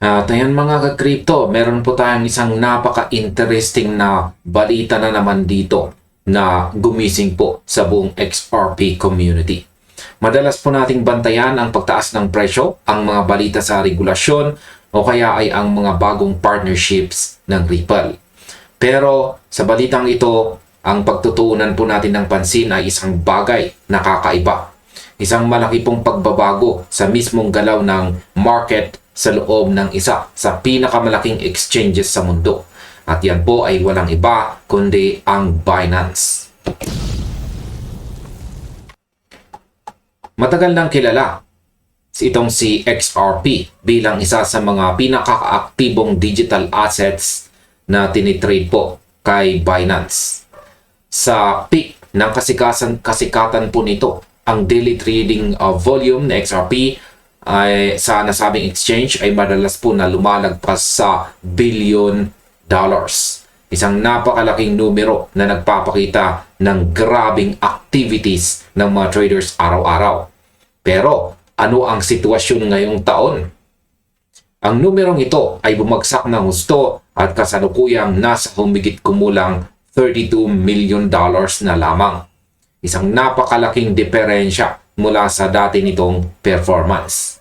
At ayan mga ka-crypto, meron po tayong isang napaka-interesting na balita na naman dito na gumising po sa buong XRP community. Madalas po nating bantayan ang pagtaas ng presyo, ang mga balita sa regulasyon o kaya ay ang mga bagong partnerships ng Ripple. Pero sa balitang ito, ang pagtutuunan po natin ng pansin ay isang bagay na kakaiba. Isang malaki pong pagbabago sa mismong galaw ng market sa loob ng isa sa pinakamalaking exchanges sa mundo. At yan po ay walang iba kundi ang Binance. Matagal nang kilala itong si XRP bilang isa sa mga pinaka-aktibong digital assets na tinitrade po kay Binance. Sa peak ng kasikatan po nito, ang daily trading volume na XRP ay sa nasabing exchange ay madalas po na lumalagpas sa $billion. Isang napakalaking numero na nagpapakita ng grabing activities ng mga traders araw-araw. Pero ano ang sitwasyon ngayong taon? Ang numerong ito ay bumagsak ng husto at kasalukuyang nasa humigit kumulang $32 million na lamang. Isang napakalaking diferensya mula sa dati nitong performance.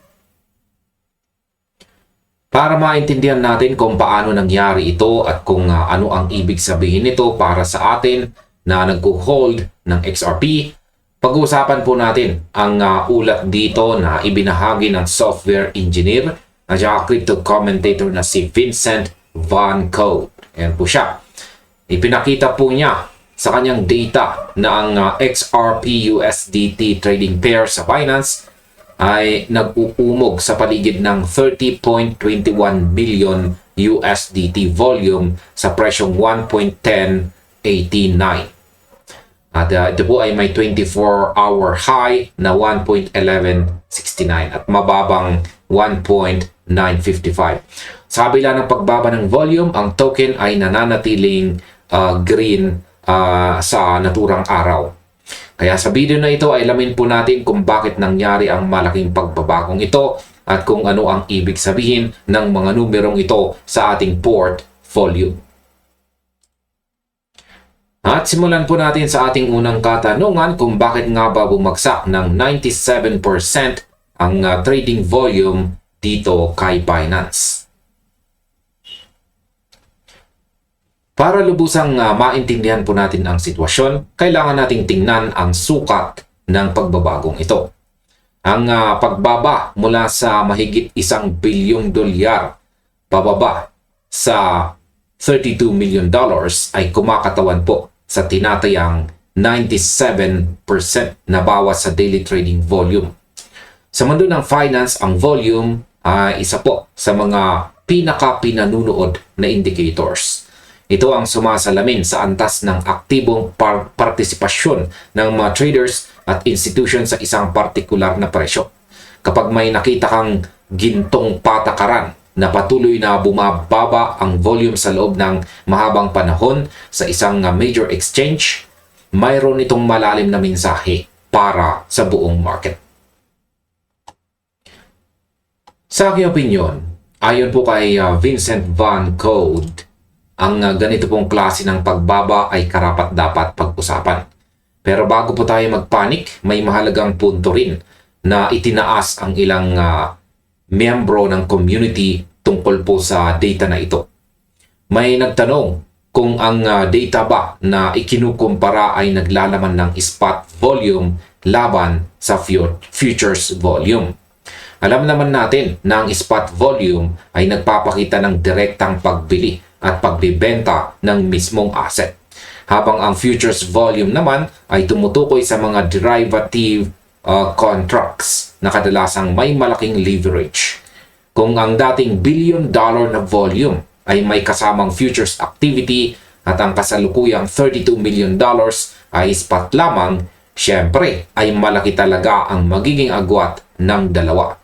Para maintindihan natin kung paano nangyari ito at kung ano ang ibig sabihin nito para sa atin na nag-hold ng XRP, pag-uusapan po natin ang ulat dito na ibinahagi ng software engineer at crypto commentator na si Vincent Van Code. Ayan po siya. Ipinakita po niya sa kanyang data na ang XRP USDT trading pair sa Binance ay nag-uumog sa paligid ng 30.21 million USDT volume sa presyong 1.1089. At ito po ay may 24-hour high na 1.1169 at mababang 1.955. Sa kabila ng pagbaba ng volume, ang token ay nananatiling green sa naturang araw. Kaya sa video na ito ay alamin po natin kung bakit nangyari ang malaking pagbabagong ito at kung ano ang ibig sabihin ng mga numerong ito sa ating portfolio. At simulan po natin sa ating unang katanungan kung bakit nga ba bumagsak ng 97% ang trading volume dito kay Binance. Para lubusang maintindihan po natin ang sitwasyon, kailangan nating tingnan ang sukat ng pagbabagong ito. Ang pagbaba mula sa mahigit $1 bilyong pababa sa $32 million ay kumakatawan po sa tinatayang 97% na bawas sa daily trading volume. Sa mundo ng finance, ang volume ay isa po sa mga pinaka-pinanunood na indicators. Ito ang sumasalamin sa antas ng aktibong partisipasyon ng mga traders at institution sa isang partikular na presyo. Kapag may nakita kang gintong patakaran na patuloy na bumababa ang volume sa loob ng mahabang panahon sa isang major exchange, mayroon itong malalim na mensahe para sa buong market. Sa aking opinion, ayon po kay Vincent Van Code, ang ganito pong klase ng pagbaba ay karapat-dapat pag-usapan. Pero bago po tayo magpanik, may mahalagang punto rin na itinaas ang ilang miyembro ng community tungkol po sa data na ito. May nagtanong kung ang data ba na ikinukumpara ay naglalaman ng spot volume laban sa futures volume. Alam naman natin na ang spot volume ay nagpapakita ng direktang pagbili at pagbibenta ng mismong asset. Habang ang futures volume naman ay tumutukoy sa mga derivative contracts na kadalasang may malaking leverage. Kung ang dating $1 billion na volume ay may kasamang futures activity at ang kasalukuyang $32 million ay spot lamang, syempre ay malaki talaga ang magiging agwat ng dalawa.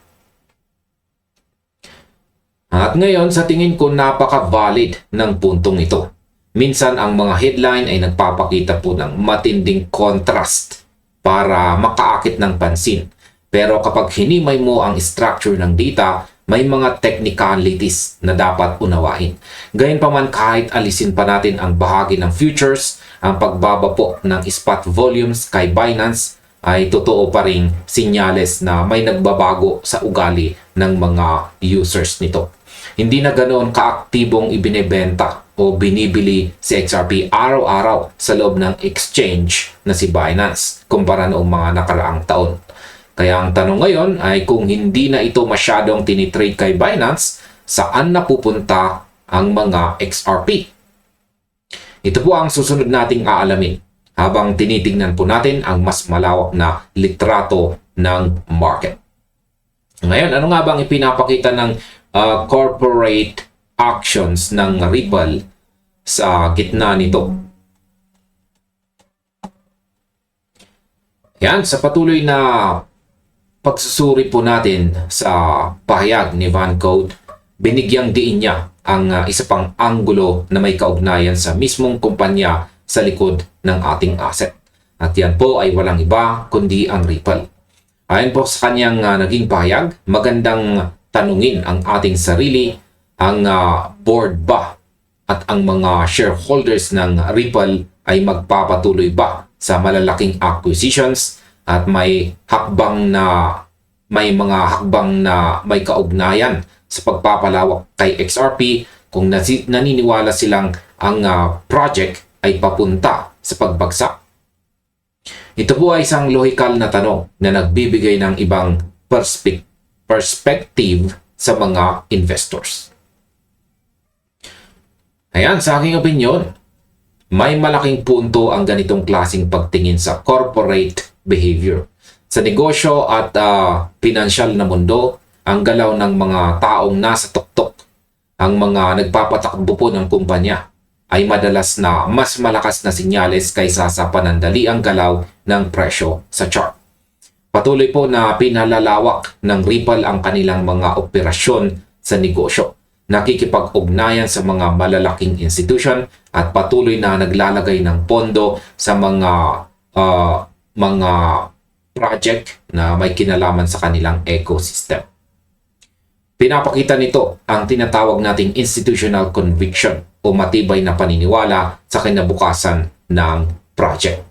At ngayon sa tingin ko napaka-valid ng puntong ito. Minsan ang mga headline ay nagpapakita po ng matinding contrast para makaakit ng pansin. Pero kapag hinimay mo ang structure ng data, may mga technicalities na dapat unawain. Gayunpaman, kahit alisin pa natin ang bahagi ng futures, ang pagbaba po ng spot volumes kay Binance ay totoo pa ring sinyales na may nagbabago sa ugali ng mga users nito. Hindi na ganoon kaaktibong ibinebenta o binibili si XRP araw-araw sa loob ng exchange na si Binance kumpara noong mga nakaraang taon. Kaya ang tanong ngayon ay kung hindi na ito masyadong tinitrade kay Binance, saan napupunta ang mga XRP? Ito po ang susunod nating aalamin habang tinitingnan po natin ang mas malawak na litrato ng market. Ngayon, ano nga bang ipinapakita ng corporate actions ng Ripple sa gitna nito? Yan, sa patuloy na pagsusuri po natin sa pahayag ni Van Code, binigyang diin niya ang isa pang anggulo na may kaugnayan sa mismong kumpanya sa likod ng ating asset. At yan po ay walang iba kundi ang Ripple. Ayon po sa kanyang naging pahayag, magandang tanungin ang ating sarili, ang board ba at ang mga shareholders ng Ripple ay magpapatuloy ba sa malalaking acquisitions at may mga hakbang na may kaugnayan sa pagpapalawak kay XRP kung naniniwala silang ang project ay papunta sa pagbagsak. Ito po ay isang lohikal na tanong na nagbibigay ng ibang perspective sa mga investors. Ayan, sa aking opinion, may malaking punto ang ganitong klaseng pagtingin sa corporate behavior. Sa negosyo at pinansyal na mundo, ang galaw ng mga taong nasa tuktok, ang mga nagpapatakbo po ng kumpanya, ay madalas na mas malakas na sinyales kaysa sa panandaliang galaw ng presyo sa chart. Patuloy po na pinalalawak ng Ripple ang kanilang mga operasyon sa negosyo. Nakikipag-ugnayan sa mga malalaking institution at patuloy na naglalagay ng pondo sa mga project na may kinalaman sa kanilang ecosystem. Pinapakita nito ang tinatawag nating institutional conviction o matibay na paniniwala sa kinabukasan ng project.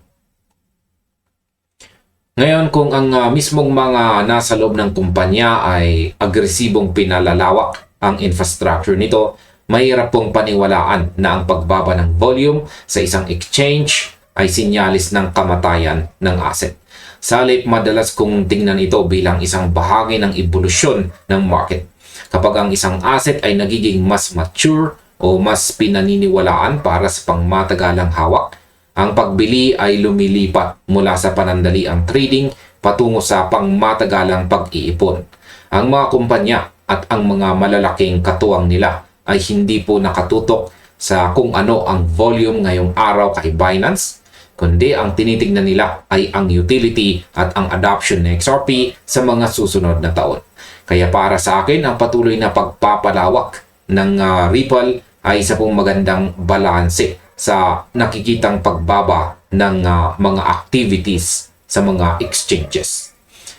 Ngayon, kung ang mismong mga nasa loob ng kumpanya ay agresibong pinalalawak ang infrastructure nito, mahirap pong paniwalaan na ang pagbaba ng volume sa isang exchange ay sinyalis ng kamatayan ng asset. Salip, madalas kong tingnan ito bilang isang bahagi ng ebolusyon ng market. Kapag ang isang asset ay nagiging mas mature o mas pinaniniwalaan para sa pangmatagalang hawak, ang pagbili ay lumilipat mula sa panandaliang trading patungo sa pangmatagalang pag-iipon. Ang mga kumpanya at ang mga malalaking katuwang nila ay hindi po nakatutok sa kung ano ang volume ngayong araw kay Binance, kundi ang tinitignan nila ay ang utility at ang adoption ng XRP sa mga susunod na taon. Kaya para sa akin, ang patuloy na pagpapalawak ng Ripple ay isa pong magandang balanse sa nakikitang pagbaba ng mga activities sa mga exchanges.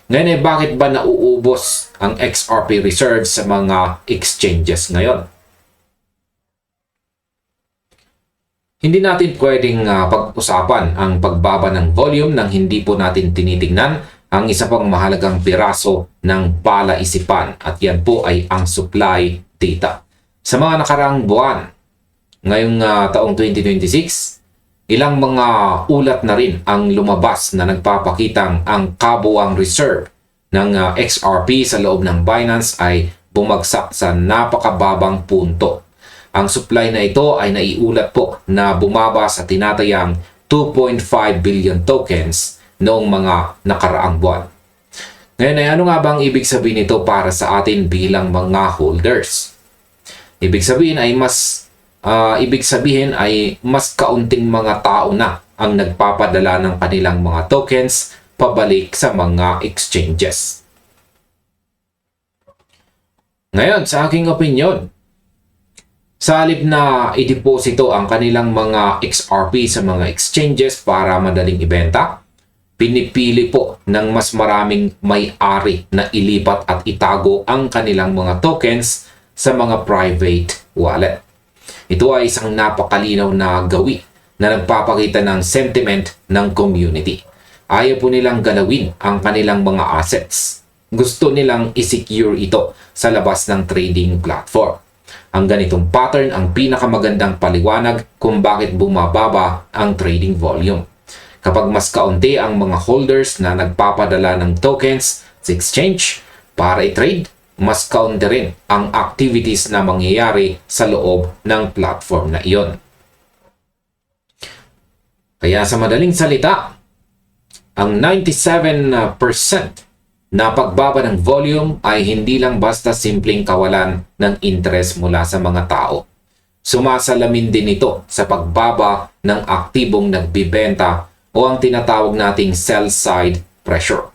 Ngayon bakit ba nauubos ang XRP reserves sa mga exchanges ngayon? Hindi natin pwedeng pag-usapan ang pagbaba ng volume nang hindi po natin tinitingnan ang isa pang mahalagang piraso ng palaisipan at yan po ay ang supply data. Sa mga nakaraang buwan, ngayong taong 2026, ilang mga ulat na rin ang lumabas na nagpapakitang ang kabuuang reserve ng XRP sa loob ng Binance ay bumagsak sa napakababang punto. Ang supply na ito ay naiulat po na bumaba sa tinatayang 2.5 billion tokens noong mga nakaraang buwan. Ngayon ay ano nga bang ibig sabihin nito para sa atin bilang mga holders? Ibig sabihin ay mas kaunting mga tao na ang nagpapadala ng kanilang mga tokens pabalik sa mga exchanges. Ngayon, sa aking opinion, sa halip na ideposito ang kanilang mga XRP sa mga exchanges para madaling ibenta, pinipili po ng mas maraming may-ari na ilipat at itago ang kanilang mga tokens sa mga private wallet. Ito ay isang napakalinaw na gawi na nagpapakita ng sentiment ng community. Ayaw po nilang galawin ang kanilang mga assets. Gusto nilang i-secure ito sa labas ng trading platform. Ang ganitong pattern ang pinakamagandang paliwanag kung bakit bumababa ang trading volume. Kapag mas kaunti ang mga holders na nagpapadala ng tokens sa exchange para i-trade, mas kaunti rin ang activities na mangyayari sa loob ng platform na iyon. Kaya sa madaling salita, ang 97% na pagbaba ng volume ay hindi lang basta simpleng kawalan ng interest mula sa mga tao. Sumasalamin din ito sa pagbaba ng aktibong nagbibenta o ang tinatawag nating sell-side pressure.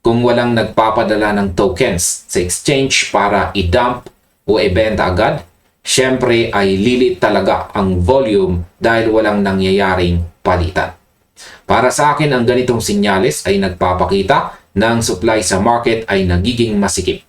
Kung walang nagpapadala ng tokens sa exchange para i-dump o ibenta agad, syempre ay lilit talaga ang volume dahil walang nangyayaring palitan. Para sa akin, ang ganitong senyales ay nagpapakita na ang supply sa market ay nagiging masikip.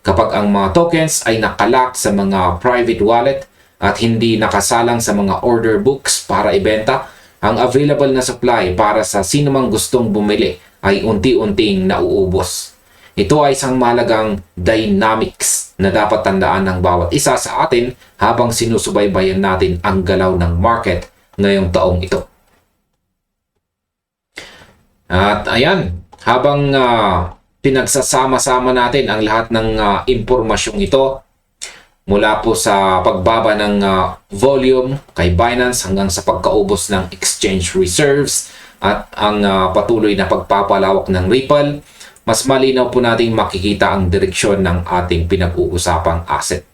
Kapag ang mga tokens ay nakalak sa mga private wallet at hindi nakasalang sa mga order books para ibenta, ang available na supply para sa sinumang gustong bumili ay unti-unting nauubos. Ito ay isang mahalagang dynamics na dapat tandaan ng bawat isa sa atin habang sinusubaybayan natin ang galaw ng market ngayong taong ito. At ayan, habang pinagsasama-sama natin ang lahat ng impormasyong ito, mula po sa pagbaba ng volume kay Binance hanggang sa pagkaubos ng exchange reserves at ang patuloy na pagpapalawak ng Ripple, mas malinaw po nating makikita ang direksyon ng ating pinag-uusapang asset.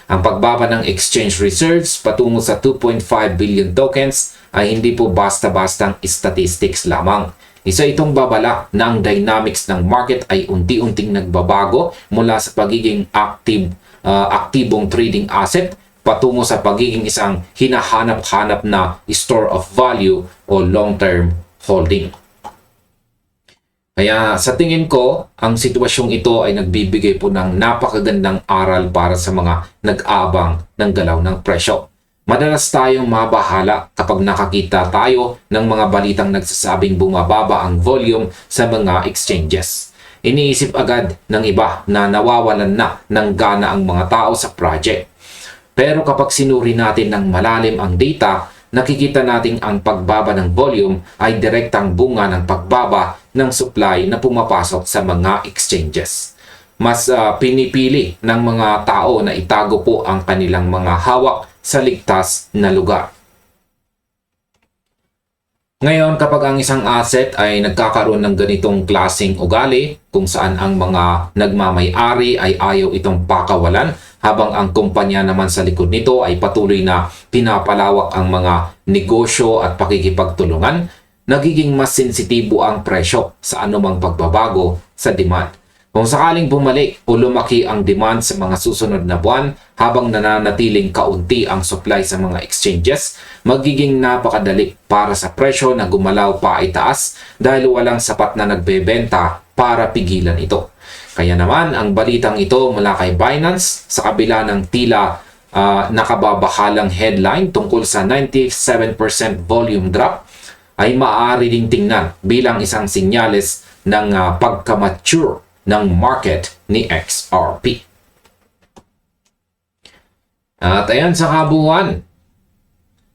Ang pagbaba ng exchange reserves patungo sa 2.5 billion tokens ay hindi po basta-bastang statistics lamang. Isa itong babala na ang dynamics ng market ay unti-unting nagbabago mula sa pagiging aktibong trading asset patungo sa pagiging isang hinahanap-hanap na store of value o long-term holding. Kaya sa tingin ko, ang sitwasyong ito ay nagbibigay po ng napakagandang aral para sa mga nag-aabang ng galaw ng presyo. Madalas tayong mabahala kapag nakakita tayo ng mga balitang nagsasabing bumababa ang volume sa mga exchanges. Iniisip agad ng iba na nawawalan na ng gana ang mga tao sa project. Pero kapag sinuri natin ng malalim ang data, nakikita natin ang pagbaba ng volume ay direktang bunga ng pagbaba ng supply na pumapasok sa mga exchanges. Mas pinipili ng mga tao na itago po ang kanilang mga hawak sa ligtas na lugar. Ngayon, kapag ang isang asset ay nagkakaroon ng ganitong klaseng ugali, kung saan ang mga nagmamay-ari ay ayaw itong pakawalan, habang ang kumpanya naman sa likod nito ay patuloy na pinapalawak ang mga negosyo at pakikipagtulungan, nagiging mas sensitibo ang presyo sa anumang pagbabago sa demand. Kung sakaling bumalik o lumaki ang demand sa mga susunod na buwan habang nananatiling kaunti ang supply sa mga exchanges, magiging napakadali para sa presyo na gumalaw pa ay taas dahil walang sapat na nagbebenta para pigilan ito. Kaya naman ang balitang ito mula kay Binance sa kabila ng tila nakababahalang headline tungkol sa 97% volume drop ay maaari ding tingnan bilang isang senyales ng pagkamature ng market ni XRP. At ayan sa kabuuan,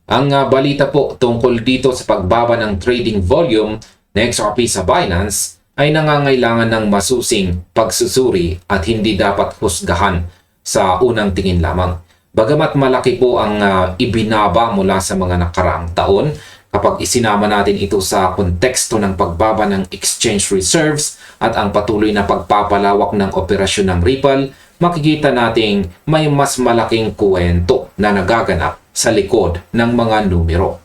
ang balita po tungkol dito sa pagbaba ng trading volume ni XRP sa Binance ay nangangailangan ng masusing pagsusuri at hindi dapat husgahan sa unang tingin lamang. Bagamat malaki po ang ibinaba mula sa mga nakaraang taon, kapag isinama natin ito sa konteksto ng pagbaba ng exchange reserves at ang patuloy na pagpapalawak ng operasyon ng Ripple, makikita nating may mas malaking kwento na nagaganap sa likod ng mga numero.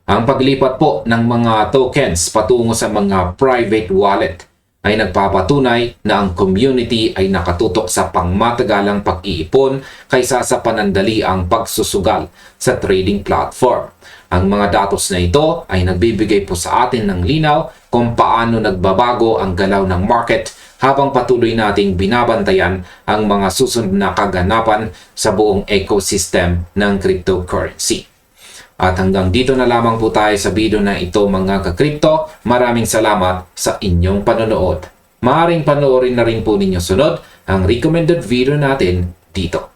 Ang paglipat po ng mga tokens patungo sa mga private wallet ay nagpapatunay na ang community ay nakatutok sa pangmatagalang pag-iipon kaysa sa panandaliang pagsusugal sa trading platform. Ang mga datos na ito ay nagbibigay po sa atin ng linaw kung paano nagbabago ang galaw ng market habang patuloy nating binabantayan ang mga susunod na kaganapan sa buong ecosystem ng cryptocurrency. At hanggang dito na lamang po tayo sa video na ito mga ka-crypto. Maraming salamat sa inyong panonood. Maaaring panoorin na rin po ninyo sunod ang recommended video natin dito.